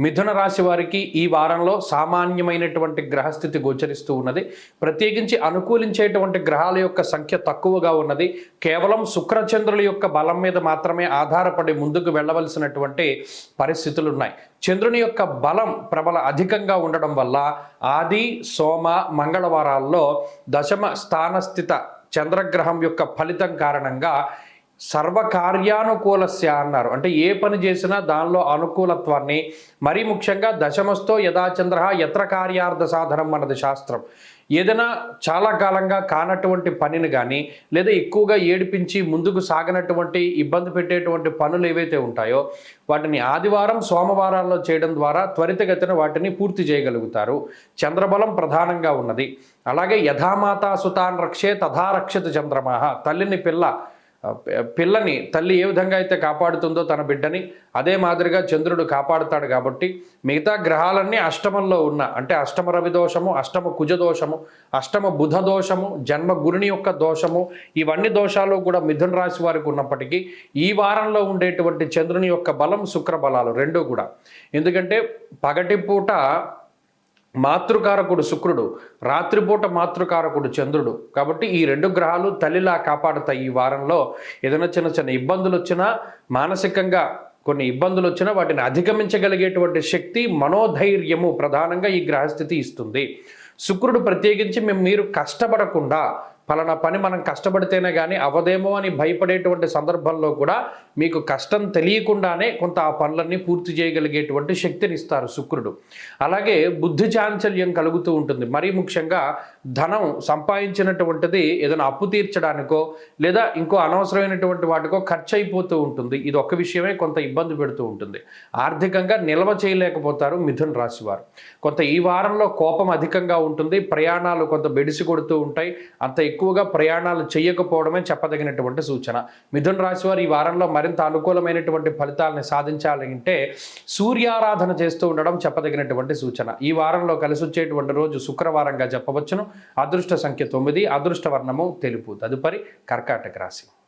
మిథున రాశి వారికి ఈ వారంలో సామాన్యమైనటువంటి గ్రహస్థితి గోచరిస్తూ ఉన్నది. ప్రత్యేకించి అనుకూలించేటువంటి గ్రహాల యొక్క సంఖ్య తక్కువగా ఉన్నది. కేవలం శుక్రచంద్రుల యొక్క బలం మీద మాత్రమే ఆధారపడి ముందుకు వెళ్ళవలసినటువంటి పరిస్థితులు ఉన్నాయి. చంద్రుని యొక్క బలం ప్రబల అధికంగా ఉండడం వల్ల ఆది, సోమ, మంగళవారాల్లో దశమ స్థానస్థిత చంద్రగ్రహం యొక్క ఫలితం కారణంగా సర్వకార్యానుకూలస్య అన్నారు. అంటే ఏ పని చేసినా దానిలో అనుకూలత్వాన్ని, మరీ ముఖ్యంగా దశమస్థో యథాచంద్ర యత్ర కార్యార్థ సాధనం అన్నది శాస్త్రం. ఏదైనా చాలా కాలంగా కానటువంటి పనిని కానీ లేదా ఎక్కువగా ఏడిపించి ముందుకు సాగనటువంటి ఇబ్బంది పెట్టేటువంటి పనులు ఏవైతే ఉంటాయో వాటిని ఆదివారం, సోమవారాల్లో చేయడం ద్వారా త్వరితగతిన వాటిని పూర్తి చేయగలుగుతారు. చంద్రబలం ప్రధానంగా ఉన్నది. అలాగే యథామాతా సుతాన్ రక్షే తథా రక్షత చంద్రమాహ. పిల్లని తల్లి ఏ విధంగా అయితే కాపాడుతుందో తన బిడ్డని, అదే మాదిరిగా చంద్రుడు కాపాడుతాడు. కాబట్టి మిగతా గ్రహాలన్నీ అష్టమంలో ఉన్న, అంటే అష్టమ రవి దోషము, అష్టమ కుజ దోషము, అష్టమ బుధ దోషము, జన్మ గురుని యొక్క దోషము, ఇవన్నీ దోషాలు కూడా మిథున రాశి వారికి ఉన్నప్పటికీ ఈ వారంలో ఉండేటువంటి చంద్రుని యొక్క బలం, శుక్ర బలాలు రెండూ కూడా, ఎందుకంటే పగటిపూట మాతృకారకుడు శుక్రుడు, రాత్రిపూట మాతృకారకుడు చంద్రుడు. కాబట్టి ఈ రెండు గ్రహాలు తల్లిలా కాపాడుతాయి. ఈ వారంలో ఏదైనా చిన్న చిన్న ఇబ్బందులు వచ్చినా, మానసికంగా కొన్ని ఇబ్బందులు వచ్చినా వాటిని అధిగమించగలిగేటువంటి శక్తి, మనోధైర్యము ప్రధానంగా ఈ గ్రహస్థితి ఇస్తుంది. శుక్రుడు ప్రత్యేకించి మీరు కష్టపడకుండా, ఫలానా పని మనం కష్టపడితేనే కానీ అవదేమో అని భయపడేటువంటి సందర్భంలో కూడా మీకు కష్టం తెలియకుండానే కొంత ఆ పనులన్నీ పూర్తి చేయగలిగేటువంటి శక్తిని ఇస్తారు శుక్రుడు. అలాగే బుద్ధి చాంచల్యం కలుగుతూ ఉంటుంది. మరీ ముఖ్యంగా ధనం సంపాదించినటువంటిది ఏదైనా అప్పు తీర్చడానికో లేదా ఇంకో అనవసరమైనటువంటి వాటికో ఖర్చు అయిపోతూ ఉంటుంది. ఇది ఒక్క విషయమే కొంత ఇబ్బంది పెడుతూ ఉంటుంది. ఆర్థికంగా నిల్వ చేయలేకపోతారు మిథున రాశి వారు. కొంత ఈ వారంలో కోపం అధికంగా ఉంటుంది. ప్రయాణాలు కొంత బెడిసి కొడుతూ ఉంటాయి. అంత ఎక్కువగా ప్రయాణాలు చేయకపోవడమే చెప్పదగినటువంటి సూచన. మిథున రాశి వారు ఈ వారంలో మరింత అనుకూలమైనటువంటి ఫలితాలను సాధించాలంటే సూర్యారాధన చేస్తూ ఉండడం చెప్పదగినటువంటి సూచన. ఈ వారంలో కలిసి వచ్చేటువంటి రోజు శుక్రవారంగా చెప్పవచ్చును. అదృష్ట సంఖ్య 9, అదృష్ట వర్ణము తెలుపు. తదుపరి కర్కాటక రాశి.